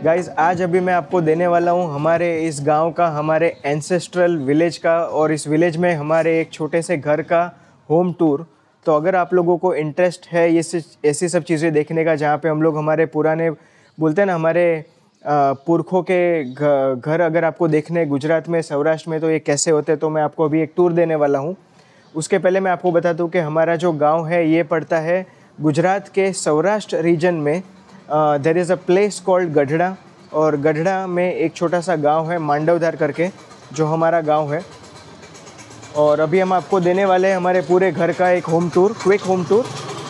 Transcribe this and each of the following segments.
Guys आज अभी मैं आपको देने वाला हूँ हमारे इस गांव का, हमारे एंसेस्ट्रल विलेज का, और इस विलेज में हमारे एक छोटे से घर का होम टूर। तो अगर आप लोगों को इंटरेस्ट है ये ऐसी सब चीज़ें देखने का, जहाँ पे हम लोग हमारे पुराने बोलते हैं ना, हमारे पुरखों के घर अगर आपको देखने गुजरात में, सौराष्ट्र में, तो ये कैसे होते, तो मैं आपको अभी एक टूर देने वाला हूँ। उसके पहले मैं आपको बता दूँ कि हमारा जो गाँव है ये पड़ता है गुजरात के सौराष्ट्र रीजन में। There is a place called Gadhada, और गढ़ड़ा में एक छोटा सा गांव है मांडवधार करके, जो हमारा गांव है। और अभी हम आपको देने वाले हैं हमारे पूरे घर का एक home tour, quick home tour.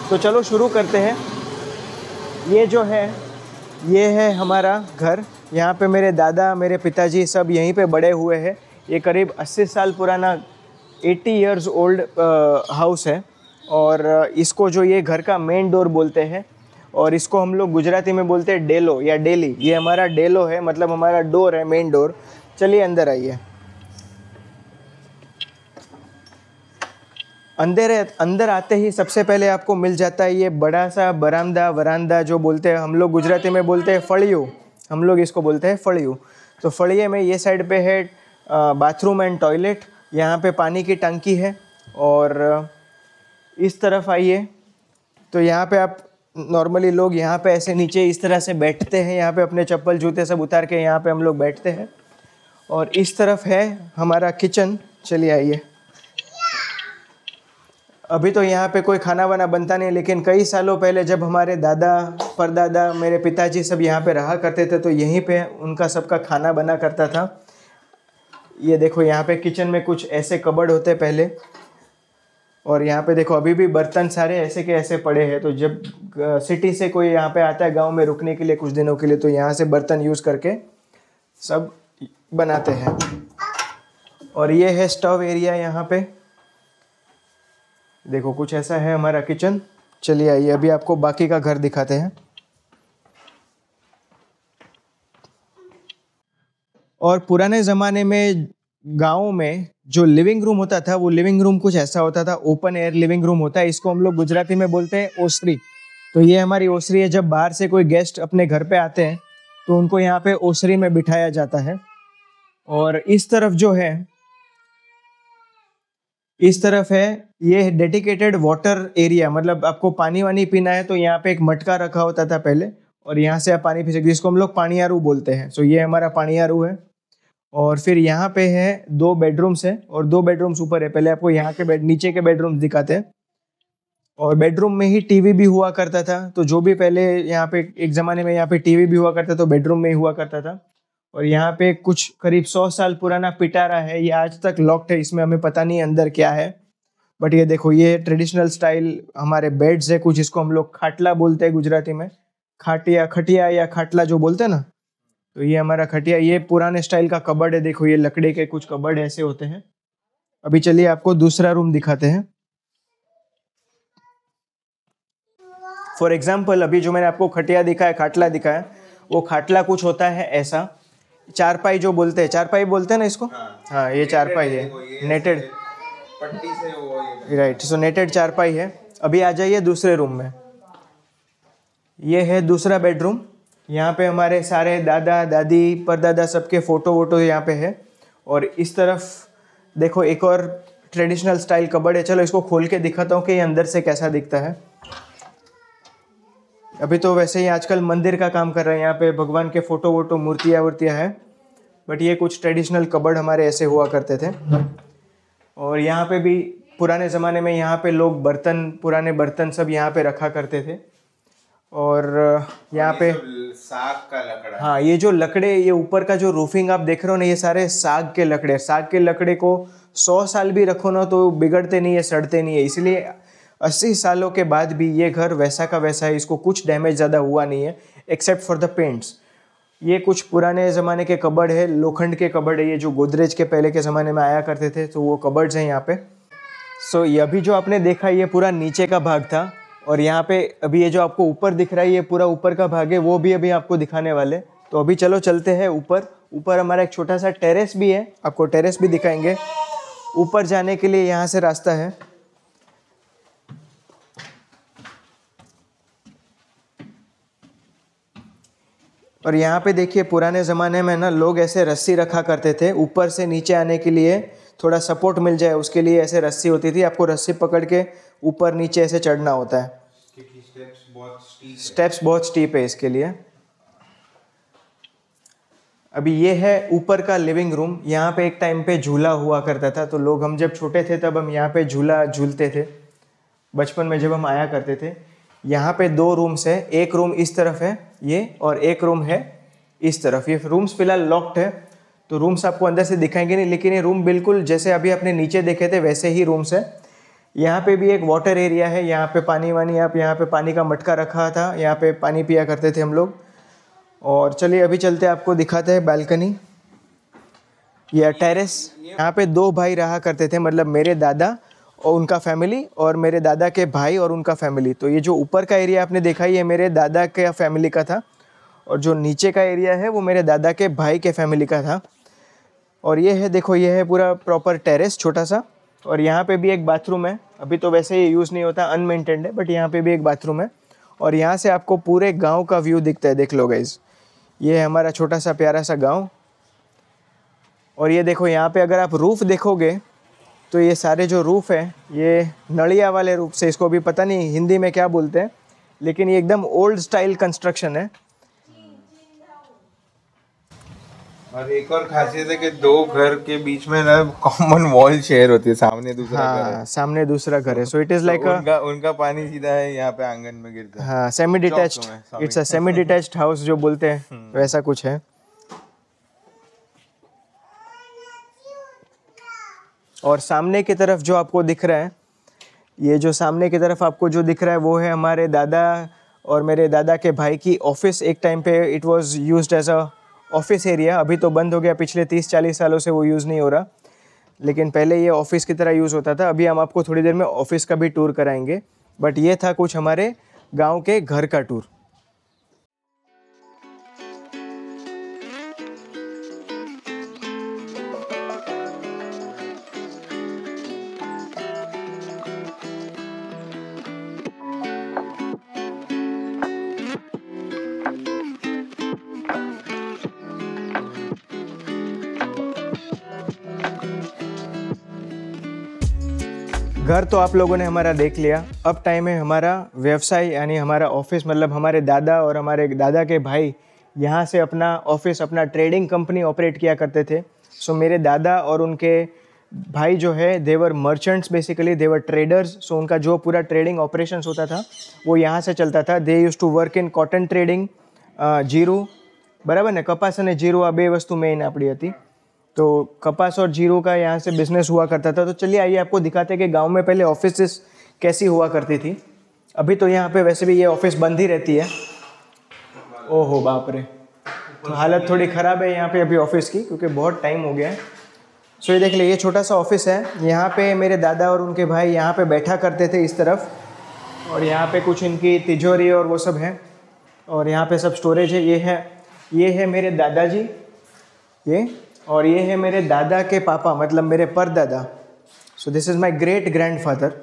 तो चलो शुरू करते हैं। ये जो है ये है हमारा घर। यहाँ पे मेरे दादा, मेरे पिताजी सब यहीं पे बड़े हुए हैं। ये करीब 80 साल पुराना 80 इयर्स ओल्ड हाउस है। और इसको जो ये घर का मेन डोर बोलते हैं, और इसको हम लोग गुजराती में बोलते हैं डेलो या डेली। ये हमारा डेलो है, मतलब हमारा डोर है, मेन डोर। चलिए अंदर आइए। अंदर आते ही सबसे पहले आपको मिल जाता है ये बड़ा सा वरांदा जो बोलते हैं, हम लोग गुजराती में बोलते हैं फड़ियो, हम लोग इसको बोलते हैं फड़ियो। तो फड़िये में ये साइड पे है बाथरूम एंड टॉयलेट, यहाँ पे पानी की टंकी है। और इस तरफ आइए तो यहाँ पे आप नॉर्मली लोग यहाँ पे ऐसे नीचे इस तरह से बैठते हैं, यहाँ पे अपने चप्पल जूते सब उतार के यहाँ पे हम लोग बैठते हैं। और इस तरफ है हमारा किचन। चलिए आइए। अभी तो यहाँ पे कोई खाना वाना बनता नहीं, लेकिन कई सालों पहले जब हमारे दादा परदादा, मेरे पिताजी सब यहाँ पे रहा करते थे, तो यहीं पे उनका सबका खाना बना करता था। ये देखो यहाँ पे किचन में कुछ ऐसे कबर्ड होते पहले, और यहाँ पे देखो अभी भी बर्तन सारे ऐसे के ऐसे पड़े हैं। तो जब सिटी से कोई यहाँ पे आता है गांव में रुकने के लिए कुछ दिनों के लिए, तो यहाँ से बर्तन यूज़ करके सब बनाते हैं। और ये है स्टोव एरिया यहाँ पे, देखो कुछ ऐसा है हमारा किचन। चलिए आइए अभी आपको बाकी का घर दिखाते हैं। और पुराने ज़माने में गाँव में जो लिविंग रूम होता था, वो लिविंग रूम कुछ ऐसा होता था, ओपन एयर लिविंग रूम होता है। इसको हम लोग गुजराती में बोलते हैं ओसरी। तो ये हमारी ओसरी है। जब बाहर से कोई गेस्ट अपने घर पे आते हैं तो उनको यहाँ पे ओसरी में बिठाया जाता है। और इस तरफ जो है, इस तरफ है ये डेडिकेटेड वाटर एरिया, मतलब आपको पानी वानी पीना है तो यहाँ पे एक मटका रखा होता था पहले, और यहाँ से आप पानी पी सकते, जिसको हम लोग पानियारू बोलते हैं। सो ये हमारा पानियारू है। और फिर यहाँ पे है 2 बेडरूम्स है, और 2 बेडरूम्स ऊपर है। पहले आपको यहाँ के नीचे के बेडरूम्स दिखाते हैं। और बेडरूम में ही टीवी भी हुआ करता था। तो जो भी पहले यहाँ पे एक ज़माने में यहाँ पे टीवी भी हुआ करता, तो बेडरूम में ही हुआ करता था। और यहाँ पे कुछ करीब 100 साल पुराना पिटारा है, ये आज तक लॉक्ड है, इसमें हमें पता नहीं अंदर क्या है। बट ये देखो ये ट्रेडिशनल स्टाइल हमारे बेड्स है कुछ, इसको हम लोग खाटला बोलते हैं गुजराती में, खटिया या खाटला जो बोलते हैं ना। तो ये हमारा खटिया, ये पुराने स्टाइल का कबर्ड है। देखो ये लकड़े के कुछ कबर्ड ऐसे होते हैं। अभी चलिए आपको दूसरा रूम दिखाते हैं। फॉर एग्जाम्पल अभी जो मैंने आपको खटिया दिखाया, खाटला दिखाया, वो खाटला कुछ होता है ऐसा। चारपाई जो बोलते हैं, चारपाई बोलते हैं ना इसको। हाँ ये चारपाई है, नेटेड पट्टी से, राइट। सो नेटेड चारपाई है। अभी आ जाइए दूसरे रूम में। ये है दूसरा बेडरूम। यहाँ पे हमारे सारे दादा दादी परदादा सबके फ़ोटो वोटो यहाँ पे है। और इस तरफ देखो एक और ट्रेडिशनल स्टाइल कबर्ड है। चलो इसको खोल के दिखाता हूँ कि ये अंदर से कैसा दिखता है। अभी तो वैसे ही आजकल मंदिर का काम कर रहे हैं, यहाँ पे भगवान के फ़ोटो वोटो मूर्तियाँ वूर्तियाँ हैं, बट ये कुछ ट्रेडिशनल कबर्ड हमारे ऐसे हुआ करते थे। और यहाँ पे भी पुराने ज़माने में यहाँ पे लोग बर्तन, पुराने बर्तन सब यहाँ पे रखा करते थे। और यहाँ पे साग का लकड़ा, हाँ, ये जो लकड़े, ये ऊपर का जो रूफिंग आप देख रहे हो ना, ये सारे साग के लकड़े। साग के लकड़े को 100 साल भी रखो ना तो बिगड़ते नहीं है, सड़ते नहीं है। इसलिए 80 सालों के बाद भी ये घर वैसा का वैसा है, इसको कुछ डैमेज ज़्यादा हुआ नहीं है एक्सेप्ट फॉर द पेंट्स। ये कुछ पुराने ज़माने के कबर्ड है, लोखंड के कबर्ड है, ये जो गोदरेज के पहले के ज़माने में आया करते थे, तो वो कबर्ड्स हैं यहाँ पे। सो ये अभी जो आपने देखा ये पूरा नीचे का भाग था, और यहाँ पे अभी ये जो आपको ऊपर दिख रहा है ये पूरा ऊपर का भाग है, वो भी अभी आपको दिखाने वाले। तो अभी चलो चलते हैं ऊपर। ऊपर हमारा एक छोटा सा टेरेस भी है, आपको टेरेस भी दिखाएंगे। ऊपर जाने के लिए यहाँ से रास्ता है। और यहाँ पे देखिए पुराने ज़माने में ना लोग ऐसे रस्सी रखा करते थे, ऊपर से नीचे आने के लिए थोड़ा सपोर्ट मिल जाए उसके लिए ऐसे रस्सी होती थी। आपको रस्सी पकड़ के ऊपर नीचे ऐसे चढ़ना होता है, क्योंकि स्टेप्स बहुत स्टीप है इसके लिए। अभी ये है ऊपर का लिविंग रूम। यहाँ पे एक टाइम पे झूला हुआ करता था, तो लोग, हम जब छोटे थे तब हम यहाँ पे झूला झूलते थे, बचपन में जब हम आया करते थे। यहाँ पे 2 रूम्स है, एक रूम इस तरफ है ये, और एक रूम है इस तरफ। ये रूम्स फिलहाल लॉक्ड है, तो रूम्स आपको अंदर से दिखाएंगे नहीं, लेकिन ये रूम बिल्कुल जैसे अभी आपने नीचे देखे थे वैसे ही रूम्स है। यहाँ पे भी एक वाटर एरिया है, यहाँ पे पानी वानी, आप यहाँ पे पानी का मटका रखा था, यहाँ पे पानी पिया करते थे हम लोग। और चलिए अभी चलते आपको दिखाते हैं बालकनी या टेरेस। यहाँ पे 2 भाई रहा करते थे, मतलब मेरे दादा और उनका फैमिली, और मेरे दादा के भाई और उनका फैमिली। तो ये जो ऊपर का एरिया आपने देखा ये मेरे दादा के फैमिली का था, और जो नीचे का एरिया है वो मेरे दादा के भाई के फैमिली का था। और ये है, देखो ये है पूरा प्रॉपर टेरेस छोटा सा। और यहाँ पे भी एक बाथरूम है, अभी तो वैसे ये यूज़ नहीं होता, अनमेंटेन्ड है, बट यहाँ पे भी एक बाथरूम है। और यहाँ से आपको पूरे गांव का व्यू दिखता है, देख लो गाइज। ये है हमारा छोटा सा प्यारा सा गांव। और ये देखो यहाँ पे अगर आप रूफ़ देखोगे तो ये सारे जो रूफ़ है ये नलिया वाले रूप से, इसको भी पता नहीं हिंदी में क्या बोलते हैं, लेकिन ये एकदम ओल्ड स्टाइल कंस्ट्रक्शन है। और एक और खासियत है कि 2 घर के बीच में ना कॉमन वॉल शेयर होती है, सामने दूसरा घर है। हाँ, सामने दूसरा घर है। सो इट इज़ लाइक उनका पानी सीधा है यहाँ पे आंगन में गिरता है। हाँ, semi detached, it's a semi detached house जो बोलते हैं, वैसा कुछ है। और सामने की तरफ जो आपको दिख रहा है, ये जो सामने की तरफ आपको जो दिख रहा है वो है हमारे दादा और मेरे दादा के भाई की ऑफिस। एक टाइम पे it was used as a office area, अभी तो बंद हो गया, पिछले 30-40 सालों से वो यूज़ नहीं हो रहा, लेकिन पहले ये ऑफिस की तरह यूज़ होता था। अभी हम आपको थोड़ी देर में ऑफिस का भी टूर कराएंगे, बट ये था कुछ हमारे गाँव के घर का टूर। घर तो आप लोगों ने हमारा देख लिया, अब टाइम है हमारा व्यवसाय यानी हमारा ऑफिस। मतलब हमारे दादा और हमारे दादा के भाई यहाँ से अपना ऑफिस, अपना ट्रेडिंग कंपनी ऑपरेट किया करते थे। सो मेरे दादा और उनके भाई जो है देवर मर्चेंट्स, बेसिकली देवर ट्रेडर्स। सो उनका जो पूरा ट्रेडिंग ऑपरेशंस होता था वो यहाँ से चलता था। They use to work in cotton trading, जीरू, बराबर ने, कपास અને जीरू, आ 2 वस्तु मेन આપણી હતી। तो कपास और जीरो का यहाँ से बिजनेस हुआ करता था। तो चलिए आइए आपको दिखाते हैं कि गांव में पहले ऑफिस कैसी हुआ करती थी। अभी तो यहाँ पे वैसे भी ये ऑफिस बंद ही रहती है। ओहो बाप रे, तो हालत थोड़ी ख़राब है यहाँ पे अभी ऑफिस की, क्योंकि बहुत टाइम हो गया है। सो ये देख लीजिए, ये छोटा सा ऑफिस है। यहाँ पे मेरे दादा और उनके भाई यहाँ पे बैठा करते थे इस तरफ, और यहाँ पे कुछ इनकी तिजोरी और वो सब है, और यहाँ पे सब स्टोरेज है। ये है मेरे दादाजी, ये, और ये है मेरे दादा के पापा, मतलब मेरे परदादा। So this is my great grandfather.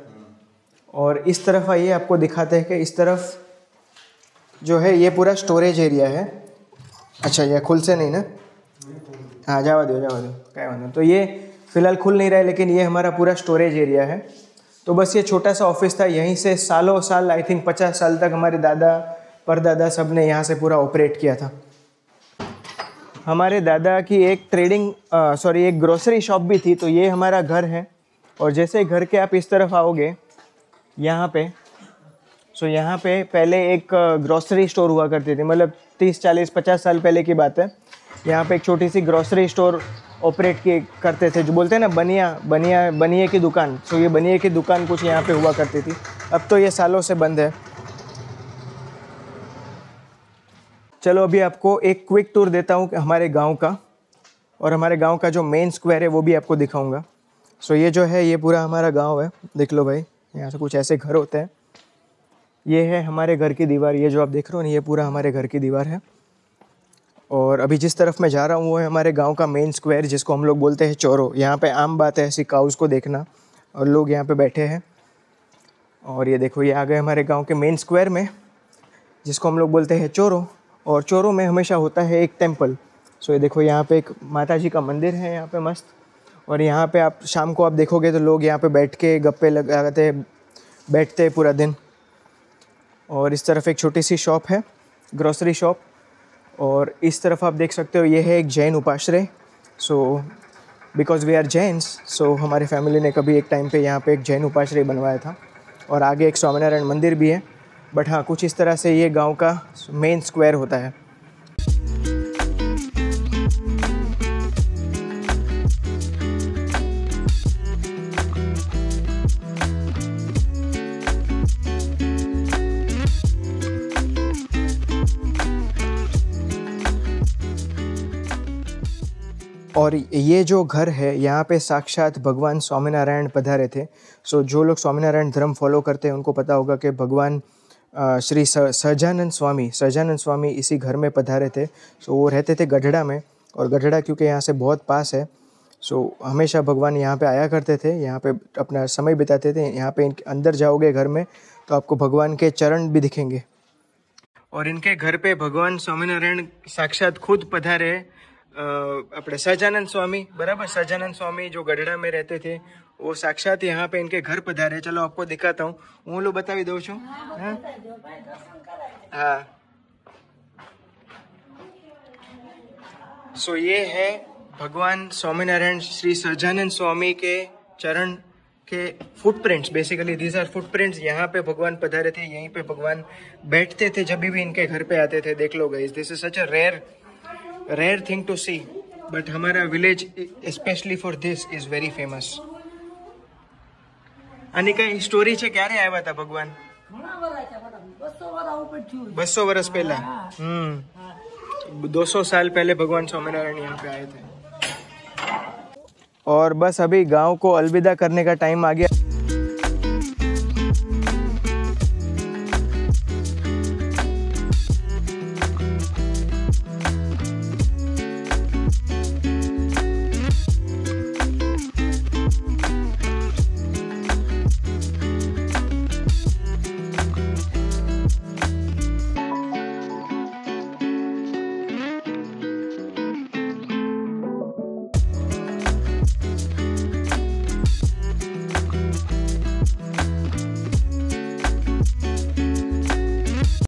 और इस तरफ आइए आपको दिखाते हैं कि इस तरफ जो है ये पूरा स्टोरेज एरिया है। अच्छा ये खुल से नहीं ना, हाँ जावा दो क्या मानो। तो ये फ़िलहाल खुल नहीं रहा है, लेकिन ये हमारा पूरा स्टोरेज एरिया है। तो बस ये छोटा सा ऑफिस था, यहीं से सालों साल, आई थिंक 50 साल तक हमारे दादा परदादा सब ने यहाँ से पूरा ऑपरेट किया था। हमारे दादा की एक एक ग्रोसरी शॉप भी थी। तो ये हमारा घर है, और जैसे घर के आप इस तरफ आओगे यहाँ पे, यहाँ पे पहले एक ग्रोसरी स्टोर हुआ करती थी, मतलब 30 40 50 साल पहले की बात है। यहाँ पे एक छोटी सी ग्रोसरी स्टोर ऑपरेट करते थे, जो बोलते हैं ना बनिए की दुकान। ये बनिए की दुकान कुछ यहाँ पे हुआ करती थी। अब तो ये सालों से बंद है। चलो अभी आपको एक क्विक टूर देता हूँ हमारे गांव का, और हमारे गांव का जो मेन स्क्वायर है वो भी आपको दिखाऊंगा। ये जो है ये पूरा हमारा गांव है, देख लो भाई। यहाँ से कुछ ऐसे घर होते हैं। ये है हमारे घर की दीवार, ये जो आप देख रहे हो ना, ये पूरा हमारे घर की दीवार है। और अभी जिस तरफ मैं जा रहा हूँ वो है हमारे गांव का मेन स्क्वायर, जिसको हम लोग बोलते हैं चौरो। यहाँ पे आम बात है ऐसी काउस को देखना, और लोग यहाँ पे बैठे हैं। और ये देखो ये आ गए हमारे गांव के मेन स्क्वायर में, जिसको हम लोग बोलते हैं चौरो। और चौरो में हमेशा होता है एक टेम्पल। ये देखो यहाँ पे एक माता जी का मंदिर है यहाँ पे मस्त। और यहाँ पे आप शाम को आप देखोगे तो लोग यहाँ पे बैठ के गप्पे लगाते बैठते हैं पूरा दिन। और इस तरफ एक छोटी सी शॉप है, ग्रोसरी शॉप। और इस तरफ आप देख सकते हो ये है एक जैन उपाश्रय। बिकॉज वी आर जैन्स, हमारे फैमिली ने कभी एक टाइम पे यहाँ पे एक जैन उपाश्रय बनवाया था। और आगे एक स्वामीनारायण मंदिर भी है। बट हाँ, कुछ इस तरह से ये गांव का मेन स्क्वायर होता है। और ये जो घर है यहाँ पे साक्षात भगवान स्वामीनारायण पधारे थे। जो लोग स्वामीनारायण धर्म फॉलो करते हैं उनको पता होगा कि भगवान श्री सहजानंद स्वामी इसी घर में पधारे थे। वो रहते थे गढ़ड़ा में, और गढ़ड़ा क्योंकि यहाँ से बहुत पास है, हमेशा भगवान यहाँ पे आया करते थे, यहाँ पे अपना समय बिताते थे। यहाँ पे इनके अंदर जाओगे घर में तो आपको भगवान के चरण भी दिखेंगे। और इनके घर पे भगवान स्वामीनारायण साक्षात खुद पधारे। अपने सहजानंद स्वामी, बराबर, सहजानंद स्वामी जो गढ़ड़ा में रहते थे, वो साक्षात यहाँ पे इनके घर पधारे। चलो आपको दिखाता हूँ, હું લો બતાવી દઉં છું। हाँ, ये है भगवान स्वामीनारायण श्री सहजानंद स्वामी के चरण के footprints. Basically these are footprints. यहाँ पे भगवान पधारे थे, यहीं पे भगवान बैठते थे जब भी इनके घर पे आते थे। देख लो guys, this is such a rare thing to see, but हमारा village specially for this is very famous. આની કઈ સ્ટોરી છે, ક્યારે આવ્યા હતા ભગવાન? 200 વર્ષ પહેલા। 200 साल पहले भगवान स्वामीनारायण यहाँ पे आए थे। और बस अभी गांव को अलविदा करने का टाइम आ गया।